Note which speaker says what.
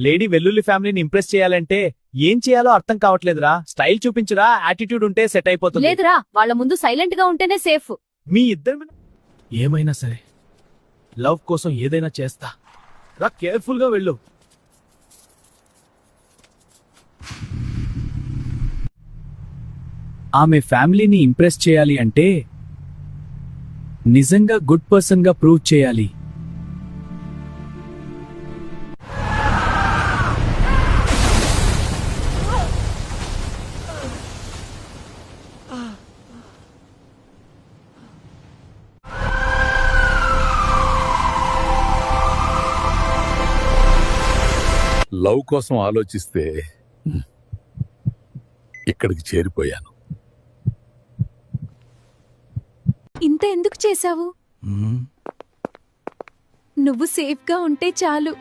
Speaker 1: Lady వెల్లుల్లి ఫ్యామిలీని impress చేయాలంటే ఏం చేయాలో అర్థం కావట్లేదురా. స్టైల్ చూపించురా, యాటిట్యూడ్ ఉంటే సెట్ అయిపోతుంది.
Speaker 2: లేదురా, వాళ్ళ ముందు సైలెంట్ గా ఉంటేనే సేఫ్.
Speaker 1: మీ ఇద్దరు ఏమైనా సరే లవ్ కోసం ఏదైనా చేస్తా రా, కేర్ఫుల్ గా వెళ్ళు. ఆమె ఫ్యామిలీని ఇంప్రెస్ చేయాలి అంటే నిజంగా గుడ్ పర్సన్ గా ప్రూవ్ చేయాలి.
Speaker 3: లవ్ కోసం ఆలోచిస్తే ఇక్కడికి చేరిపోయాను.
Speaker 2: ఇంత ఎందుకు చేశావు? నువ్వు సేఫ్ గా ఉంటే చాలు.